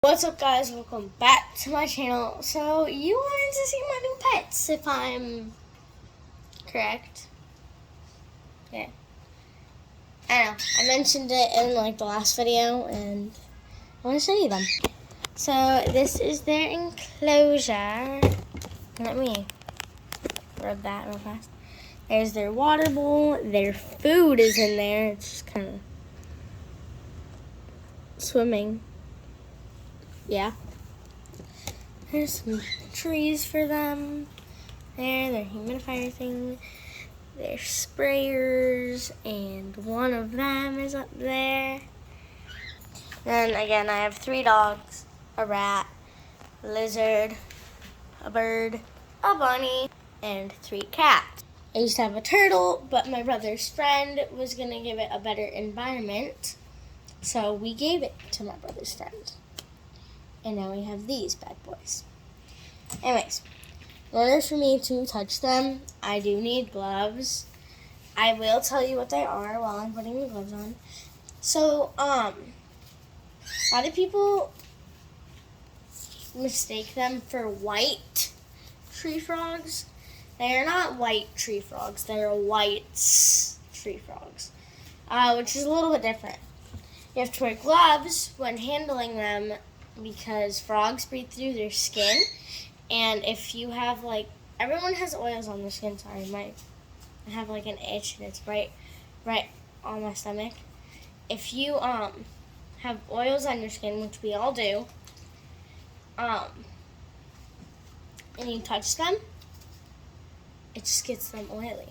What's up, guys? Welcome back to my channel. So you wanted to see my new pets, if I'm correct. Yeah, I know, I mentioned it in the last video, and I want to show you them. So this is their enclosure. Let me rub that real fast. There's their water bowl. Their food is in there. It's just kind of swimming. Yeah. There's some trees for them. Their humidifier thing. Their sprayers, and one of them is up there. Then again, I have 3 dogs, a rat, a lizard, a bird, a bunny, and 3 cats. I used to have a turtle, but my brother's friend was going to give it a better environment, so we gave it to my brother's friend. And now we have these bad boys. Anyways, in order for me to touch them, I do need gloves. I will tell you what they are while I'm putting the gloves on. So, a lot of people mistake them for white tree frogs. They are not white tree frogs. They are white tree frogs, which is a little bit different. You have to wear gloves when handling them because frogs breathe through their skin. And if you have, everyone has oils on their skin. Sorry, I have an itch and it's right on my stomach. If you have oils on your skin, which we all do, and you touch them, it just gets them oily.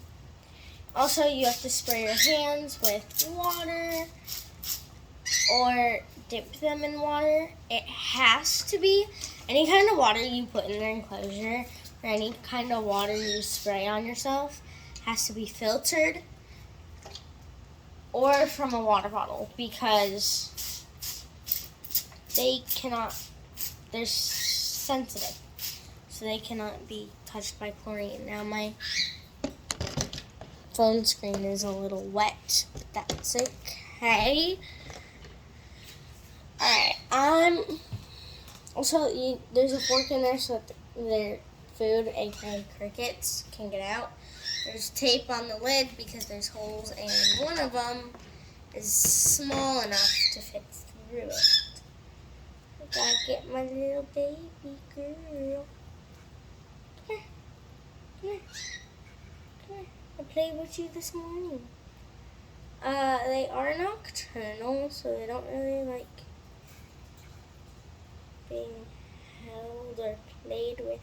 Also, you have to spray your hands with water or dip them in water. It has to be any kind of water you put in their enclosure or any kind of water you spray on yourself has to be filtered or from a water bottle because they're sensitive, so they cannot be touched by chlorine. Now my phone screen is a little wet, but that's okay. Alright, also there's a fork in there so that their food, aka crickets, can get out. There's tape on the lid because there's holes, and one of them is small enough to fit through it. I gotta get my little baby girl. Come here. Come here. Come here. I played with you this morning. They are nocturnal, so they don't really like being held or played with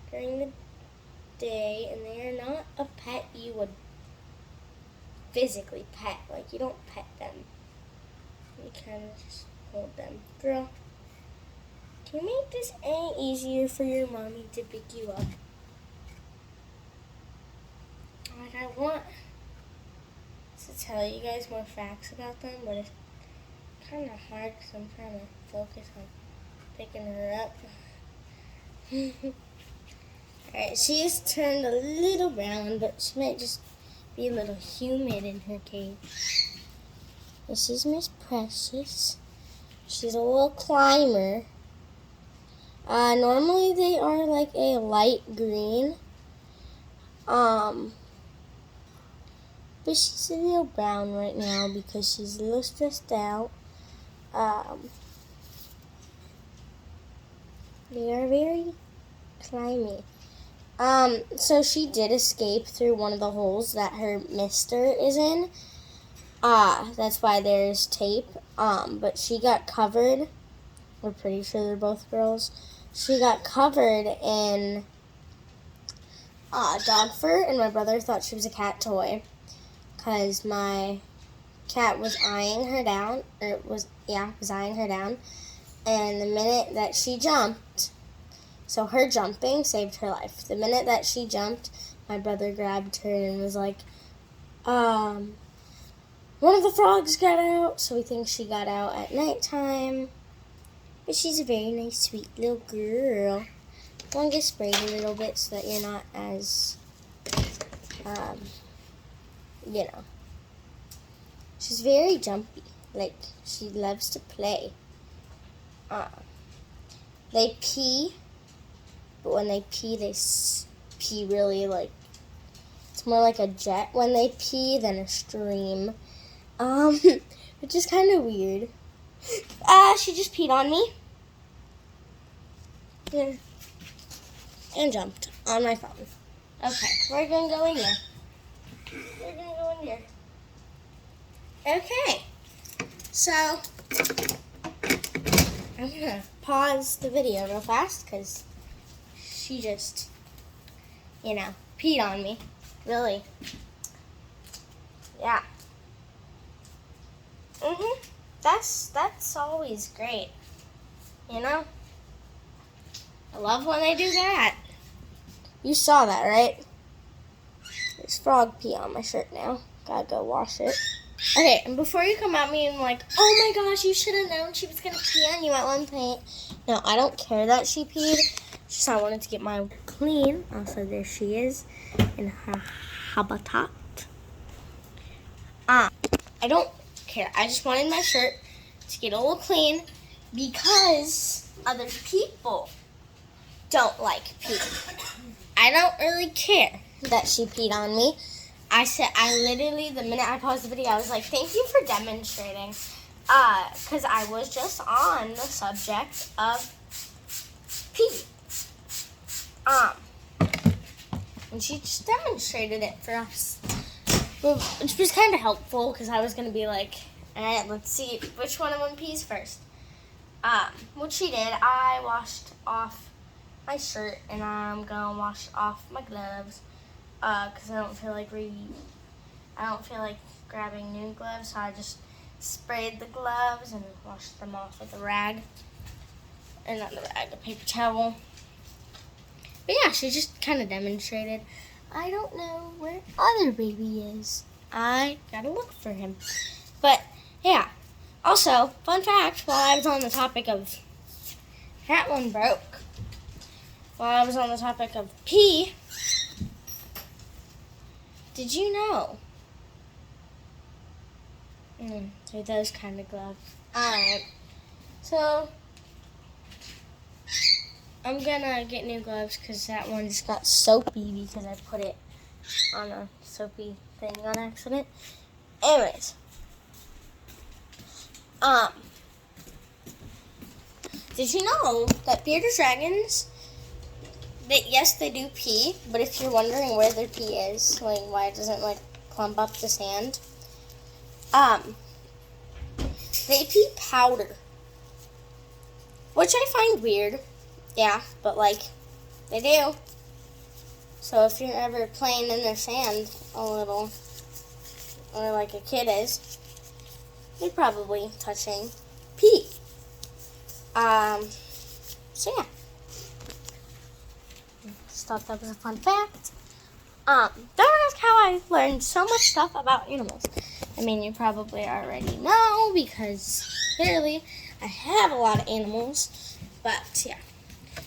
during the day, and they are not a pet you would physically pet. You don't pet them. You kind of just hold them. Girl, can you make this any easier for your mommy to pick you up? I want to tell you guys more facts about them, but it's kind of hard because I'm trying to focus on picking her up. Alright, she is turned a little brown, but she might just be a little humid in her cage. This is Miss Precious. She's a little climber. Normally they are a light green. But she's a little brown right now because she's a little stressed out. They are very climby. So she did escape through one of the holes that her mister is in. That's why there's tape. But she got covered. We're pretty sure they're both girls. She got covered in dog fur, and my brother thought she was a cat toy because my cat was eyeing her down, was eyeing her down, and the minute that she jumped, so her jumping saved her life. The minute that she jumped, my brother grabbed her and was like, one of the frogs got out, so we think she got out at nighttime. But she's a very nice, sweet little girl. I want to get sprayed a little bit so that you're not as, She's very jumpy. She loves to play. they pee, but when they pee, pee really like, it's more like a jet when they pee than a stream, which is kind of weird. She just peed on me. And jumped on my phone. Okay, we're gonna go in here. We're gonna go in here. Okay, so I'm gonna pause the video real fast because she just, peed on me. Really. Yeah. That's always great. I love when they do that. You saw that, right? There's frog pee on my shirt now. Gotta go wash it. Okay, and before you come at me and like, oh my gosh, you should have known she was gonna pee on you at one point. No, I don't care that she peed. Just I wanted to get mine clean. Also, there she is in her habitat. I don't care. I just wanted my shirt to get a little clean because other people don't like pee. I don't really care that she peed on me. I literally, the minute I paused the video, I was like, thank you for demonstrating. Because I was just on the subject of pee. And she just demonstrated it for us. Which was kind of helpful because I was going to be like, all right, let's see which one of them pees first. What she did, I washed off my shirt and I'm going to wash off my gloves because I don't feel like grabbing new gloves, so I just sprayed the gloves and washed them off with a rag. Or not the rag, a paper towel. But yeah, she just kind of demonstrated. I don't know where other baby is. I gotta look for him. But yeah. Also, fun fact, while I was on the topic of that one broke. While I was on the topic of pee, did you know? So those kind of gloves. Alright. So I'm gonna get new gloves because that one just got soapy because I put it on a soapy thing on accident. Anyways. Did you know that bearded dragons, yes, they do pee, but if you're wondering where their pee is, like why it doesn't like clump up the sand, they pee powder, which I find weird. Yeah, but like they do. So if you're ever playing in their sand a little, or like a kid is, you're probably touching pee. So yeah. Just thought that was a fun fact. Don't ask how I learned so much stuff about animals. I mean, you probably already know because clearly I have a lot of animals. But yeah.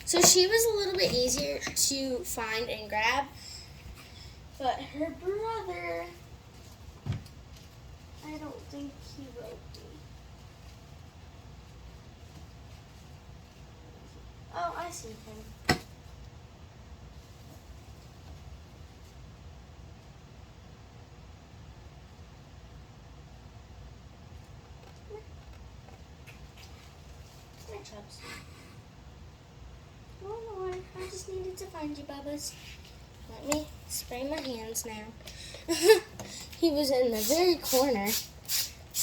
So she was a little bit easier to find and grab. But her brother, I don't think he will be. Oh, I see him. Hi, Chubbs. Oh, Lord, I just needed to find you, Bubba's. Let me spray my hands now. He was in the very corner.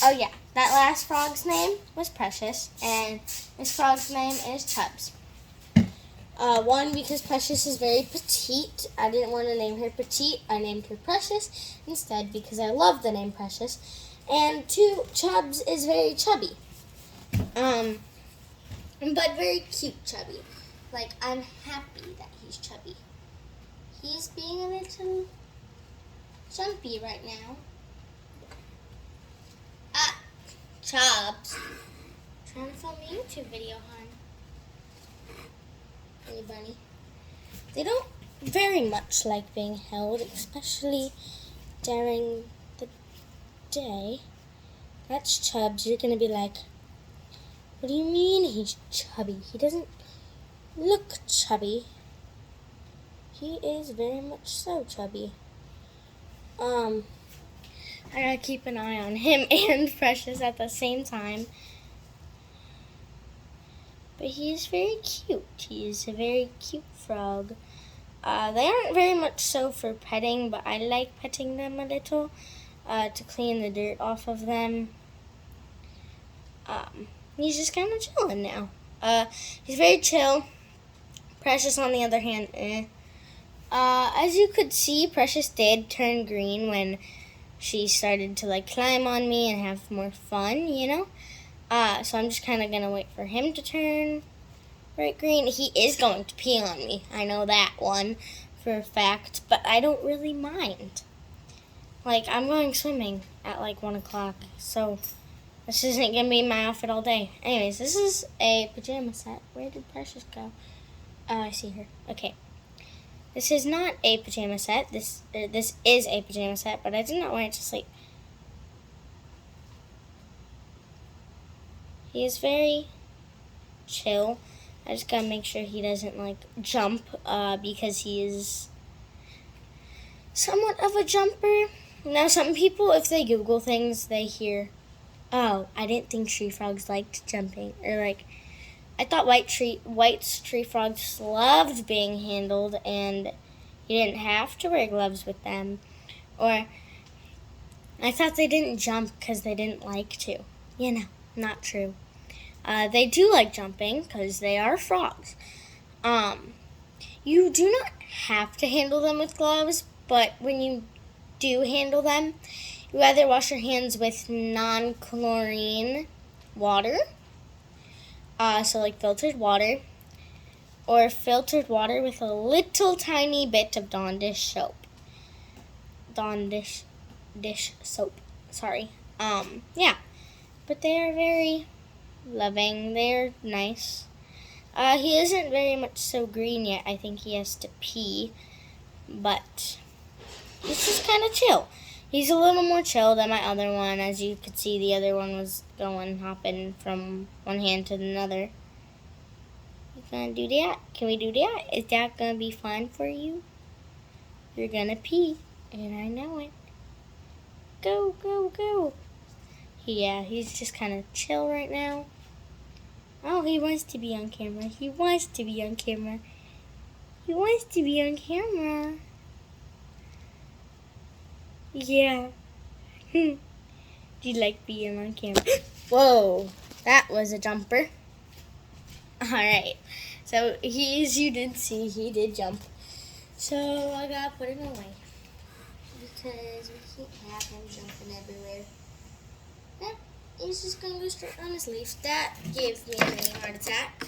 Oh, yeah. That last frog's name was Precious, and this frog's name is Chubbs. One, because Precious is very petite. I didn't want to name her Petite. I named her Precious instead because I love the name Precious. And two, Chubbs is very chubby. But very cute chubby. Like, I'm happy that he's chubby. He's being a little jumpy right now. Chubbs. Trying to film a YouTube video, hon. Hey, bunny. They don't very much like being held, especially during the day. That's Chubbs. You're going to be like, what do you mean he's chubby? He doesn't Look, Chubby. He is very much so chubby. I gotta keep an eye on him and Precious at the same time. But he is very cute. He is a very cute frog. They aren't very much so for petting, but I like petting them a little to clean the dirt off of them. He's just kind of chilling now. He's very chill. Precious, on the other hand, as you could see, Precious did turn green when she started to like climb on me and have more fun, you know? So I'm just kind of going to wait for him to turn bright green. He is going to pee on me. I know that one for a fact, but I don't really mind. Like, I'm going swimming at like 1 o'clock, so this isn't going to be my outfit all day. Anyways, this is a pajama set. Where did Precious go? Oh, I see her. Okay. This is not a pajama set. This is a pajama set, but I did not wear it to sleep. He is very chill. I just gotta make sure he doesn't like jump because he is somewhat of a jumper. Now, some people, if they Google things, they hear, "Oh, I didn't think tree frogs liked jumping," or like, "I thought white tree frogs loved being handled and you didn't have to wear gloves with them," or "I thought they didn't jump because they didn't like to." You know, not true. They do like jumping because they are frogs. You do not have to handle them with gloves, but when you do handle them, you either wash your hands with non-chlorine water, so like filtered water, or filtered water with a little tiny bit of Dawn dish soap. Sorry. Yeah. But they are very loving. They're nice. He isn't very much so green yet. I think he has to pee. But he's just kind of chill. He's a little more chill than my other one. As you could see, the other one was hopping from one hand to another. You gonna do that? Can we do that? Is that gonna be fun for you? You're gonna pee, and I know it. Go, go, go. Yeah, he's just kind of chill right now. Oh, he wants to be on camera. He wants to be on camera. He wants to be on camera. Yeah. Do you like being on camera? Whoa, that was a jumper. Alright, so you did see, he did jump. So I gotta put him away. Because we can't have him jumping everywhere. Yeah, he's just gonna go straight on his leaf. That gave me a mini heart attack.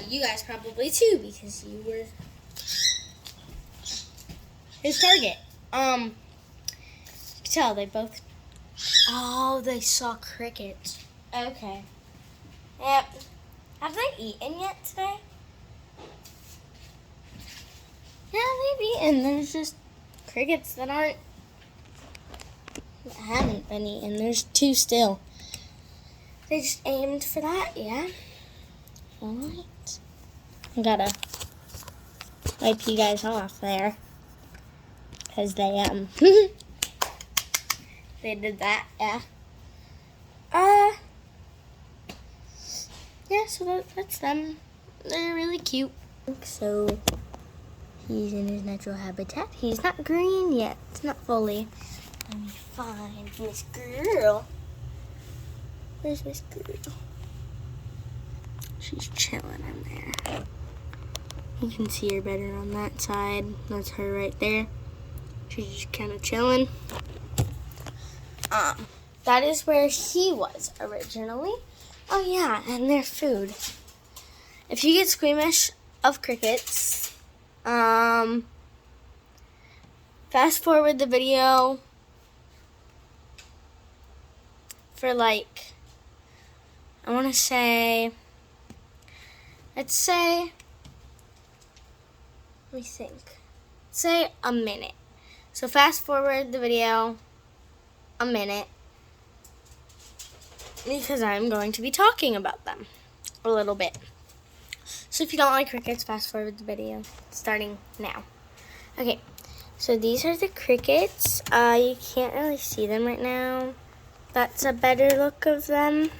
You guys probably too, because you were his target. You can tell they both. Oh, they saw crickets. Okay. Yep. Have they eaten yet today? Yeah, they've eaten. There's just crickets that haven't been eaten. There's 2 still. They just aimed for that, yeah. Alright. I gotta wipe you guys off there. Because they, they did that, yeah. Yeah, so that's them. They're really cute. So, he's in his natural habitat. He's not green yet. It's not fully. Let me find Miss Girl. Where's Miss Girl? She's chilling in there. You can see her better on that side. That's her right there. She's just kind of chilling. That is where he was originally. Oh yeah, and their food. If you get squeamish of crickets, fast forward the video for like, I want to say, let's say, let me think, say a minute. So fast forward the video a minute, because I'm going to be talking about them a little bit. So if you don't like crickets, fast forward the video starting now. Okay, so these are the crickets. You can't really see them right now. That's a better look of them.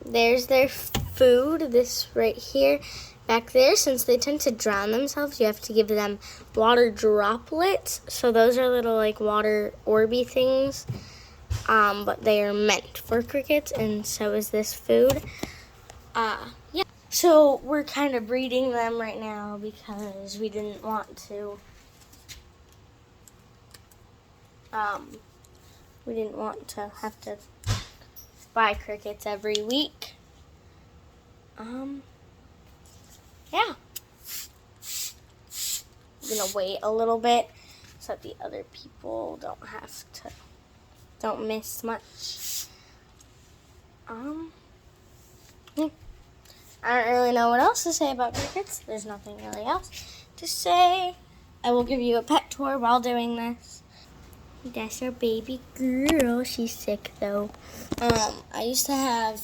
There's their food, this right here. Back there, since they tend to drown themselves, you have to give them water droplets. So those are little like water orby things, but they are meant for crickets, and so is this food. Yeah. So we're kind of breeding them right now because we didn't want to. We didn't want to have to buy crickets every week. Yeah. I'm gonna wait a little bit so that the other people don't miss much. Yeah. I don't really know what else to say about crickets. There's nothing really else to say. I will give you a pet tour while doing this. That's our baby girl. She's sick though. I used to have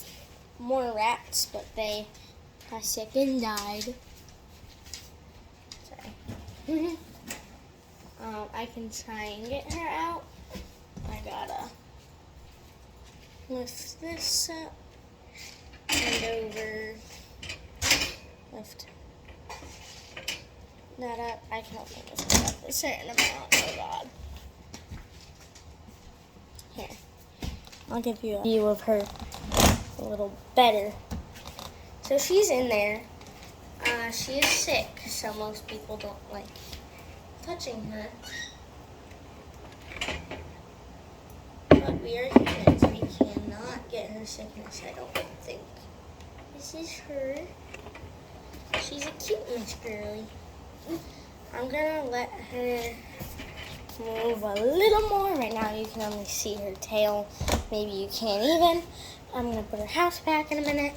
more rats, but they got sick and died. Sorry. I can try and get her out. I gotta lift this up and over. Lift that up. I can only lift it up a certain amount. Oh God. Here, I'll give you a view of her a little better. So she's in there. She is sick, so most people don't like touching her. But we are humans. We cannot get her sickness, I don't think. This is her. She's a cute Miss Girly. I'm gonna let her move a little more. Right now you can only see her tail. Maybe you can't even. I'm gonna put her house back in a minute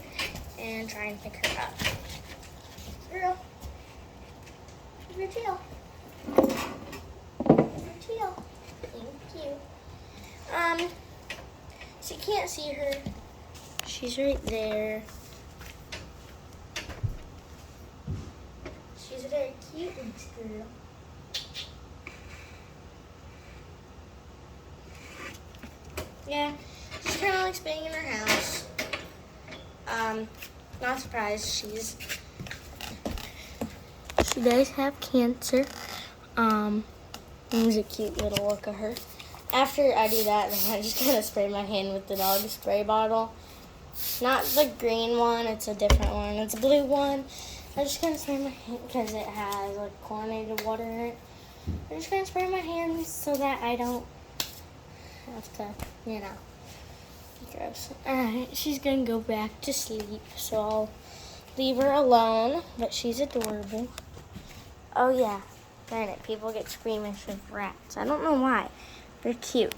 and try and pick her up. Girl, give your tail. Give your tail. Thank you. So you can't see her. She's right there. She's a very cute girl. Yeah, she's kind of like staying in her house. Not surprised. She does have cancer. There's a cute little look of her. After I do that, then I just kind of spray my hand with the dog spray bottle. Not the green one, it's a different one. It's a blue one. I just kind of spray my hand because it has like chlorinated water in it. I'm just gonna spray my hands so that I don't have to, you know, gross. Alright, she's gonna go back to sleep, so I'll leave her alone, but she's adorable. Oh yeah, darn it, people get squeamish with rats. I don't know why. They're cute.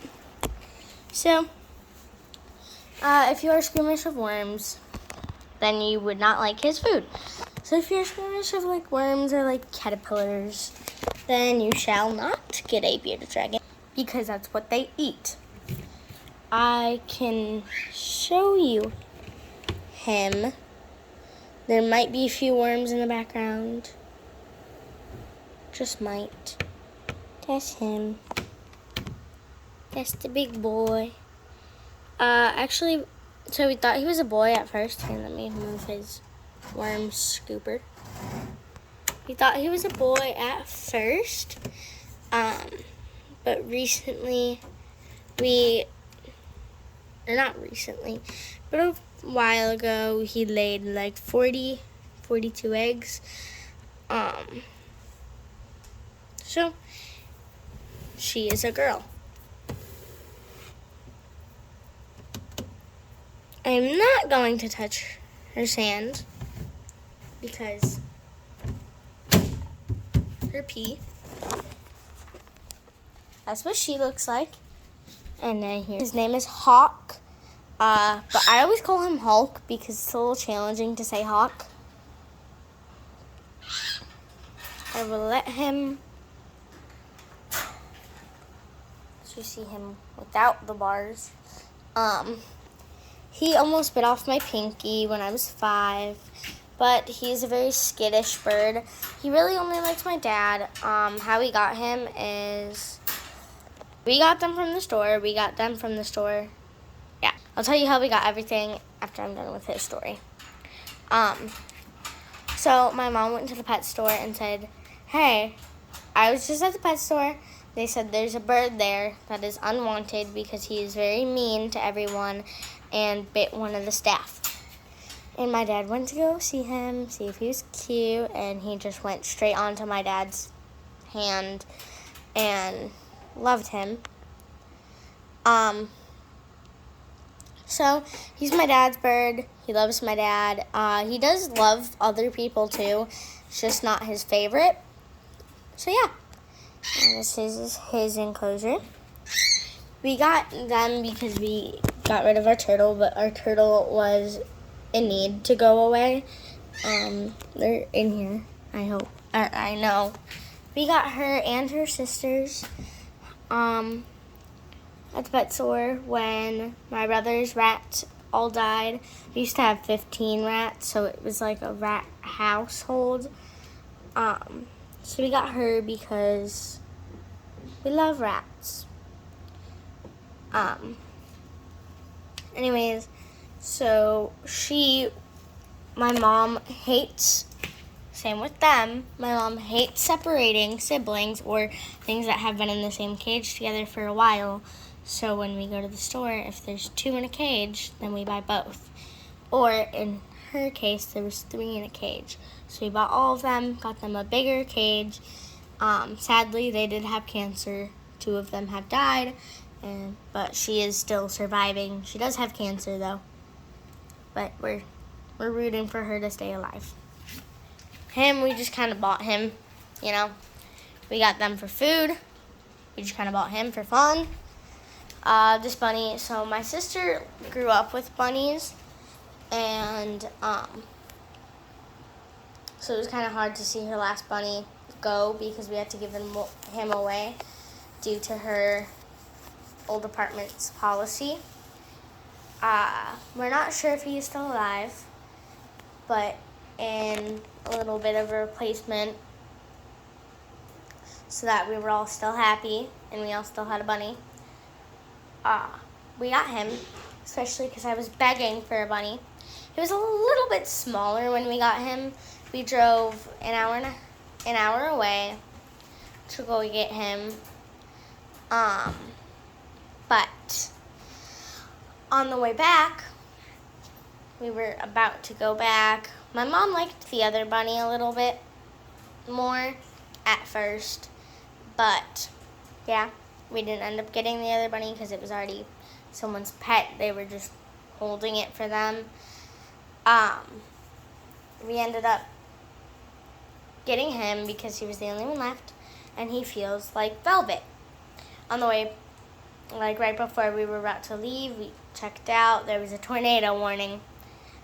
So, if you are squeamish of worms, then you would not like his food. So if you're squeamish of like worms or like caterpillars, then you shall not get a bearded dragon because that's what they eat. I can show you him. There might be a few worms in the background. Just might. That's him. That's the big boy. Actually, so we thought he was a boy at first. Here, let me move his worm scooper. We thought he was a boy at first, but recently not recently, but a while ago, he laid like 42 eggs. So she is a girl. I'm not going to touch her sand because her pee. That's what she looks like. And then here, his name is Hawk. But I always call him Hulk because it's a little challenging to say Hawk. I will let him, so you see him without the bars. He almost bit off my pinky when I was 5, but he's a very skittish bird. He really only likes my dad. How we got him is we got them from the store. Yeah, I'll tell you how we got everything after I'm done with his story. So my mom went to the pet store and said, hey, I was just at the pet store. They said there's a bird there that is unwanted because he is very mean to everyone and bit one of the staff. And my dad went to go see him, see if he was cute, and he just went straight onto my dad's hand and loved him. So he's my dad's bird. He loves my dad. He does love other people too. It's just not his favorite. So yeah, and this is his enclosure. We got them because we got rid of our turtle, but our turtle was in need to go away. They're in here, I hope. I know. We got her and her sisters at the pet store when my brother's rats all died. We used to have 15 rats, so it was like a rat household. So we got her because we love rats. Anyways, so my mom hates, same with them, my mom hates separating siblings or things that have been in the same cage together for a while. So when we go to the store, if there's 2 in a cage, then we buy both. Or in her case, there was 3 in a cage. So we bought all of them, got them a bigger cage. Sadly, they did have cancer. 2 of them have died, but she is still surviving. She does have cancer though, but we're rooting for her to stay alive. Him, we just kind of bought him, you know. We got them for food. We just kind of bought him for fun. This bunny, so my sister grew up with bunnies, and so it was kind of hard to see her last bunny go because we had to give him away due to her old apartment's policy. We're not sure if he's still alive, but in a little bit of a replacement so that we were all still happy and we all still had a bunny. We got him, especially because I was begging for a bunny. He was a little bit smaller when we got him. We drove an hour away to go get him. But on the way back, we were about to go back. My mom liked the other bunny a little bit more at first, but yeah, we didn't end up getting the other bunny because it was already someone's pet. They were just holding it for them. We ended up getting him because he was the only one left, and he feels like velvet. On the way, like right before we were about to leave, we checked out. There was a tornado warning,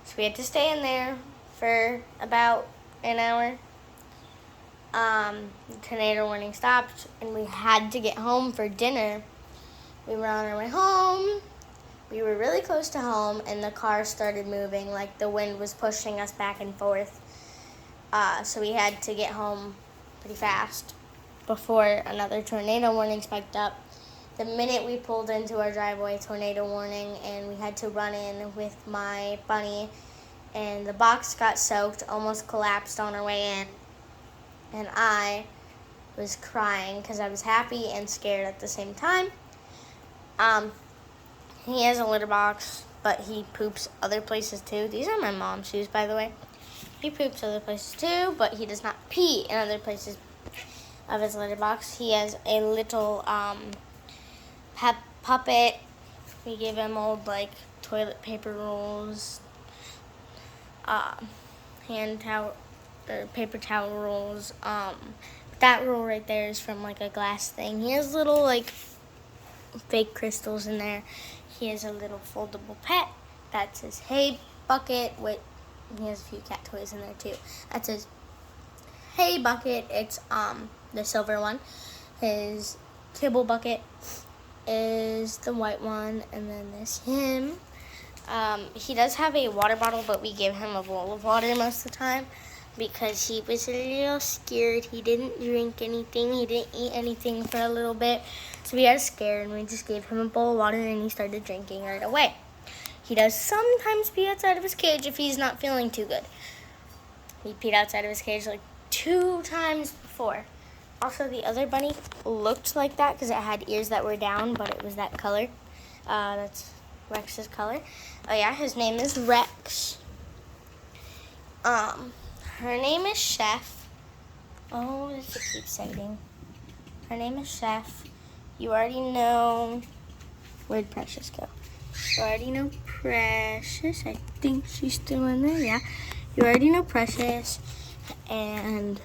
so we had to stay in there for about an hour. The tornado warning stopped, and we had to get home for dinner. We were on our way home. We were really close to home, and the car started moving, like the wind was pushing us back and forth. So we had to get home pretty fast before another tornado warning spiked up. The minute we pulled into our driveway, tornado warning, and we had to run in with my bunny, and the box got soaked, almost collapsed on our way in. And I was crying because I was happy and scared at the same time. He has a litter box, but he poops other places too. These are my mom's shoes, by the way. He poops other places too, but he does not pee in other places of his litter box. He has a little puppet. We give him old like toilet paper rolls, hand towel or paper towel rolls. That roll right there is from like a glass thing. He has little like fake crystals in there. He has a little foldable pet that says "Hey Bucket." He has a few cat toys in there too. That says "Hey Bucket." It's the silver one. His kibble bucket is the white one, and then there's him. He does have a water bottle, but we give him a bowl of water most of the time because he was a little scared. He didn't drink anything. He didn't eat anything for a little bit. So we got scared, and we just gave him a bowl of water, and he started drinking right away. He does sometimes pee outside of his cage if he's not feeling too good. He peed outside of his cage like 2 times before. Also, the other bunny looked like that because it had ears that were down, but it was that color. That's Rex's color. Oh yeah, his name is Rex. Her name is Chef. Oh, does it keep saying? Her name is Chef. You already know. Where'd Precious go? You already know Precious. I think she's still in there. Yeah. You already know Precious and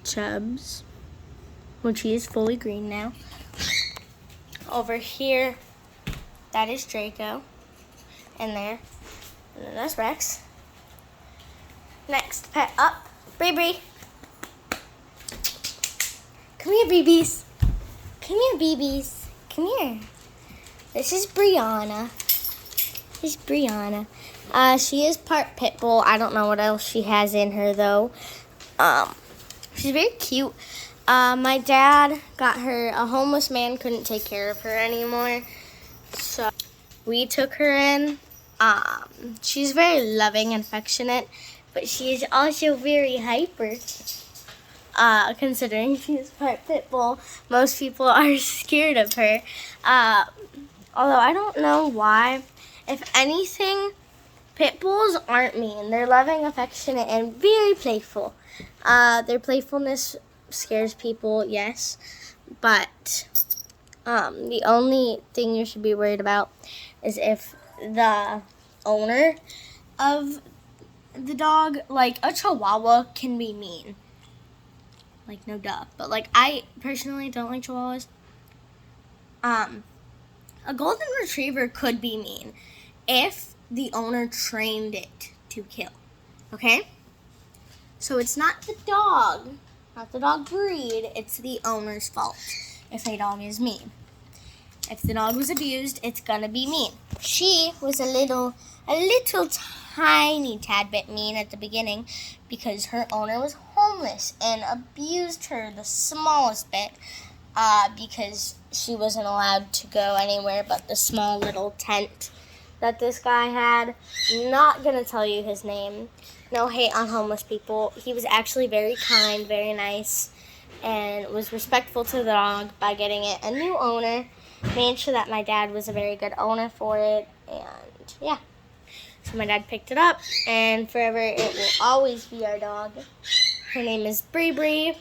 Chubbs, which he is fully green now. Over here, that is Draco. And there. And then that's Rex. Next pet up, Bree Bree. Come here, BBs. Come here, BBs. Come here. This is Brianna. This is Brianna. She is part pit bull. I don't know what else she has in her though. She's very cute. My dad got her. A homeless man couldn't take care of her anymore, so we took her in. She's very loving and affectionate, but she is also very hyper. Considering she's part pit bull, most people are scared of her. Although I don't know why. If anything, pit bulls aren't mean. They're loving, affectionate, and very playful. Their playfulness scares people, yes, but the only thing you should be worried about is if the owner of the dog, like a Chihuahua, can be mean. Like, no duh. But, like, I personally don't like Chihuahuas. A golden retriever could be mean if the owner trained it to kill. Okay? So it's not the dog breed, it's the owner's fault if a dog is mean. If the dog was abused, it's gonna be mean. She was a little tiny tad bit mean at the beginning because her owner was homeless and abused her the smallest bit because she wasn't allowed to go anywhere but the small little tent that this guy had. Not gonna tell you his name. No hate on homeless people. He was actually very kind, very nice, and was respectful to the dog by getting it a new owner. Made sure that my dad was a very good owner for it, and yeah. So my dad picked it up, and forever it will always be our dog. Her name is Bree Bree,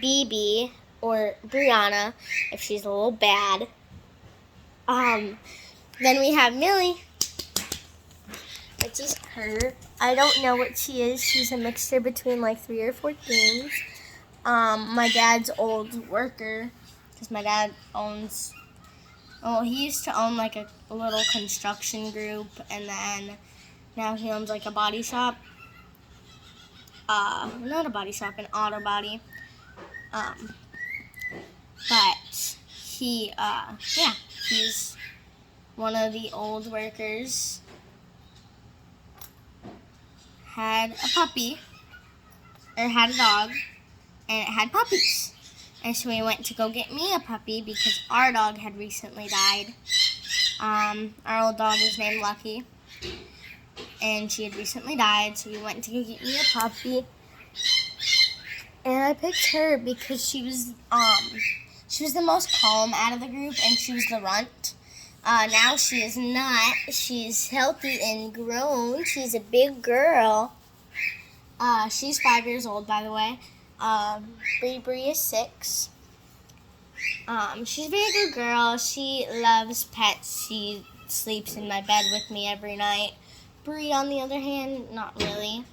BB, or Brianna, if she's a little bad. Then we have Millie, which is her. I don't know what she is. She's a mixture between like 3 or 4 things. My dad's old worker, because my dad owns, he used to own like a little construction group, and then now he owns like a body shop. Not a body shop, an auto body. But he, he's one of the old workers. Had a puppy, or had a dog, and it had puppies. And so we went to go get me a puppy because our dog had recently died. Our old dog was named Lucky, and she had recently died, so we went to go get me a puppy. And I picked her because she was the most calm out of the group, and she was the runt. Now she is not. She's healthy and grown. She's a big girl. She's 5 years old, by the way. Bree Bree is 6. She's a very good girl. She loves pets. She sleeps in my bed with me every night. Bree, on the other hand, not really.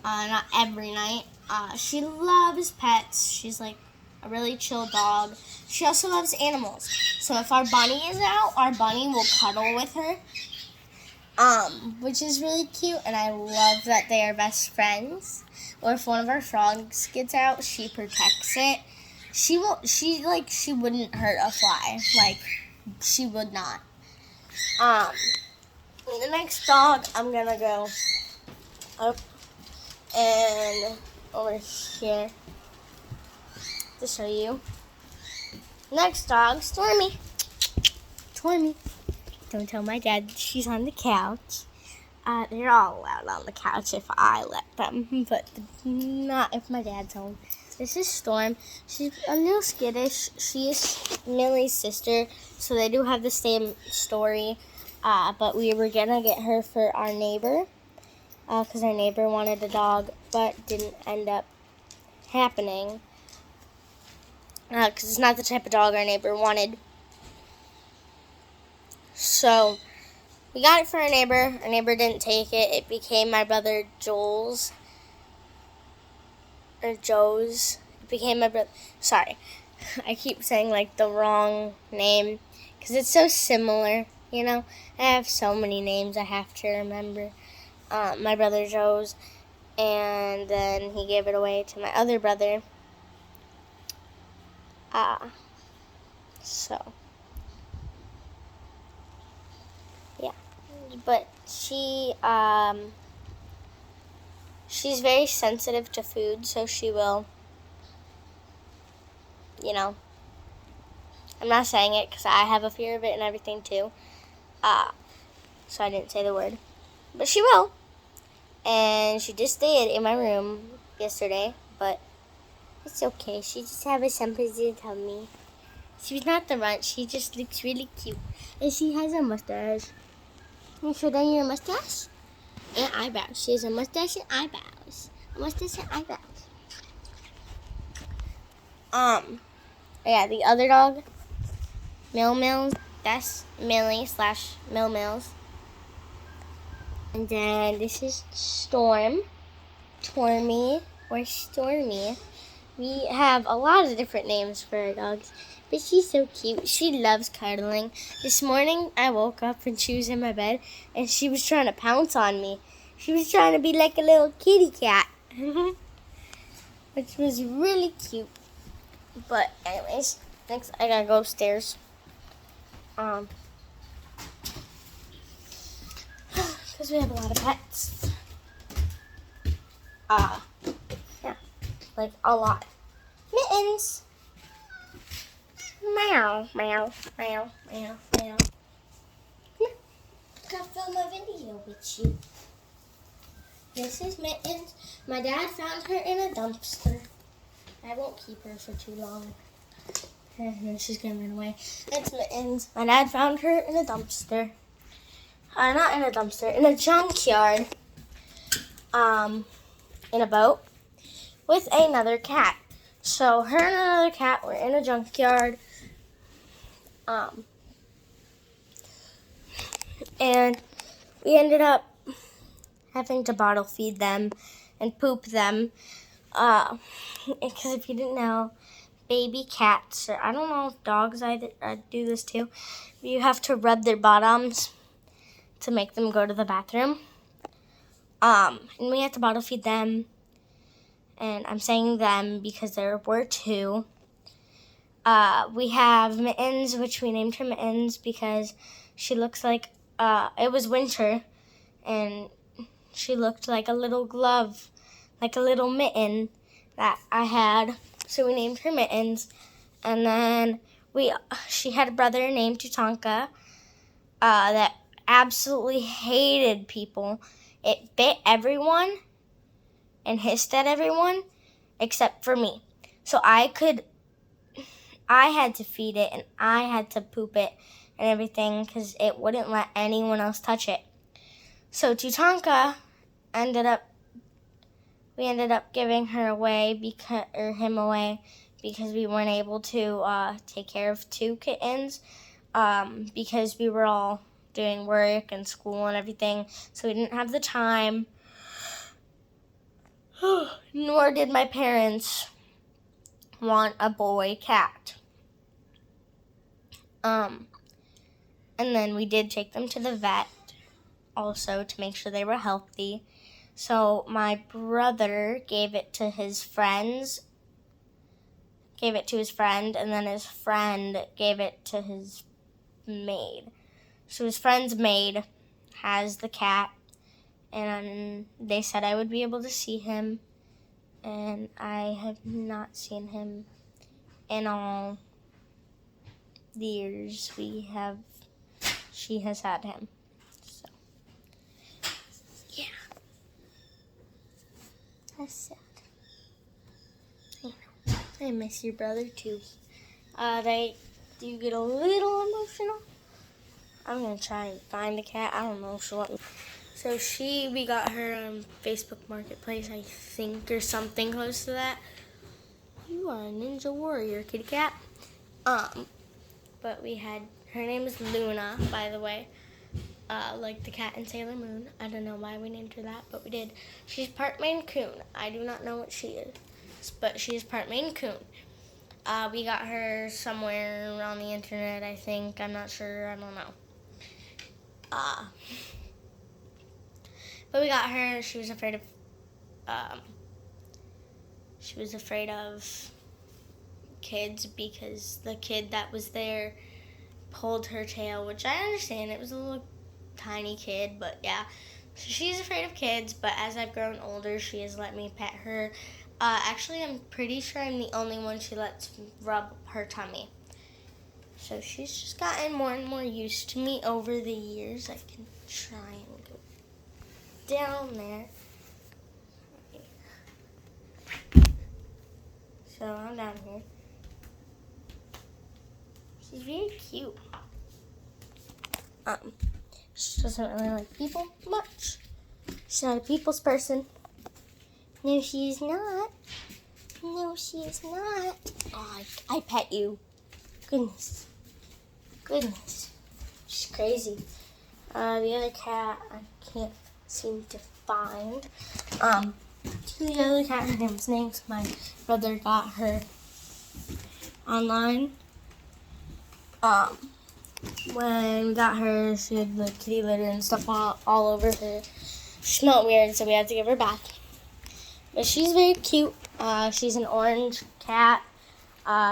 Not every night. She loves pets. She's like a really chill dog. She also loves animals. So if our bunny is out, our bunny will cuddle with her. Which is really cute, and I love that they are best friends. Or if one of our frogs gets out, she protects it. She wouldn't hurt a fly. Like, she would not. The next dog, I'm gonna go up and over here to show you. Next dog, Stormy. Stormy. Don't tell my dad she's on the couch. They're all allowed on the couch if I let them, but not if my dad's home. This is Storm. She's a little skittish. She is Millie's sister, so they do have the same story. But we were gonna get her for our neighbor, because our neighbor wanted a dog, but didn't end up happening. Because it's not the type of dog our neighbor wanted. So we got it for our neighbor. Our neighbor didn't take it. It became my brother Joel's. Or Joe's. It became my brother. Sorry. I keep saying like the wrong name. Because it's so similar, you know. I have so many names I have to remember. My brother Joe's. And then he gave it away to my other brother. So. Yeah. But she's very sensitive to food, so she will, you know, I'm not saying it because I have a fear of it and everything too, so I didn't say the word, but she will, and she just stayed in my room yesterday, but it's okay, she just has something to tell me. She's not the runt, she just looks really cute, and she has a mustache. Can you show them your mustache? And eyebrows. She has a mustache and eyebrows. A mustache and eyebrows. Yeah, the other dog, Mills, that's Millie/Mills. And then this is Stormy, or Stormy. We have a lot of different names for our dogs, but she's so cute. She loves cuddling. This morning, I woke up and she was in my bed, and she was trying to pounce on me. She was trying to be like a little kitty cat, which was really cute. But anyways, next I gotta go upstairs. Because we have a lot of pets. Yeah, like a lot. Mittens. Meow, meow, meow, meow, meow. Come film a video with you. This is Mittens. My dad found her in a dumpster. I won't keep her for too long. She's gonna run away. It's Mittens. My dad found her in a dumpster. Not in a dumpster, in a junkyard. In a boat with another cat. So her and another cat were in a junkyard. And we ended up having to bottle feed them and poop them. Because if you didn't know, baby cats, or I don't know if dogs either do this too, you have to rub their bottoms to make them go to the bathroom. And we had to bottle feed them. And I'm saying them because there were two. We have Mittens, which we named her Mittens because she looks like, it was winter, and she looked like a little glove, like a little mitten that I had. So we named her Mittens. And then she had a brother named Tutanka that absolutely hated people. It bit everyone and hissed at everyone except for me. So I had to feed it and I had to poop it and everything because it wouldn't let anyone else touch it. So Tutanka we ended up giving her away him away because we weren't able to take care of two kittens because we were all doing work and school and everything, so we didn't have the time. Nor did my parents want a boy cat. And then we did take them to the vet also to make sure they were healthy. So my brother gave it to his friend, and then his friend gave it to his maid. So his friend's maid has the cat, and they said I would be able to see him, and I have not seen him in all the years she has had him. So, yeah. That's sad. I know. I miss your brother too. Do you get a little emotional? I'm gonna try and find the cat. I don't know if she'll let me. So we got her on Facebook Marketplace, I think, or something close to that. You are a ninja warrior, kitty cat. But her name is Luna, by the way. Like the cat in Sailor Moon. I don't know why we named her that, but we did. She's part Maine Coon. I do not know what she is, but she is part Maine Coon. We got her somewhere on the internet, I think. I'm not sure. I don't know. But we got her. She was afraid of kids because the kid that was there pulled her tail, which I understand. It was a little tiny kid, but yeah. So she's afraid of kids, but as I've grown older, she has let me pet her. Actually, I'm pretty sure I'm the only one she lets rub her tummy. So she's just gotten more and more used to me over the years. I can try and go down there. So I'm down here. She's very cute. She doesn't really like people much. She's not a people's person. No, she's not. No, she is not. Oh, I pet you. Goodness. She's crazy. The other cat I can't seem to find. The other cat, her name's Nix. My brother got her online. When we got her, she had like kitty litter and stuff all over her. She smelled weird, so we had to give her a bath. But she's very cute. She's an orange cat.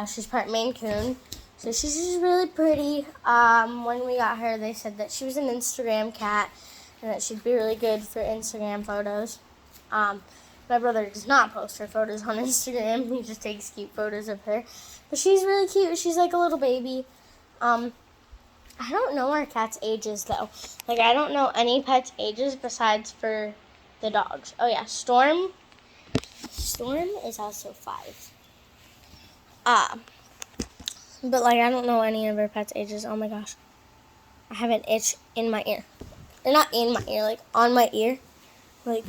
She's part Maine Coon. So she's just really pretty. When we got her, they said that she was an Instagram cat and that she'd be really good for Instagram photos. My brother does not post her photos on Instagram. He just takes cute photos of her. But she's really cute. She's like a little baby. I don't know our cats' ages, though. Like, I don't know any pets' ages besides for the dogs. Oh, yeah, Storm is also 5. But, like, I don't know any of our pets' ages. Oh, my gosh. I have an itch in my ear. Or not in my ear, like, on my ear. Like,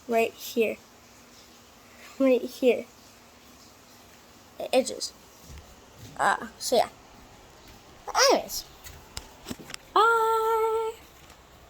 right here. Right here. It itches. So, yeah.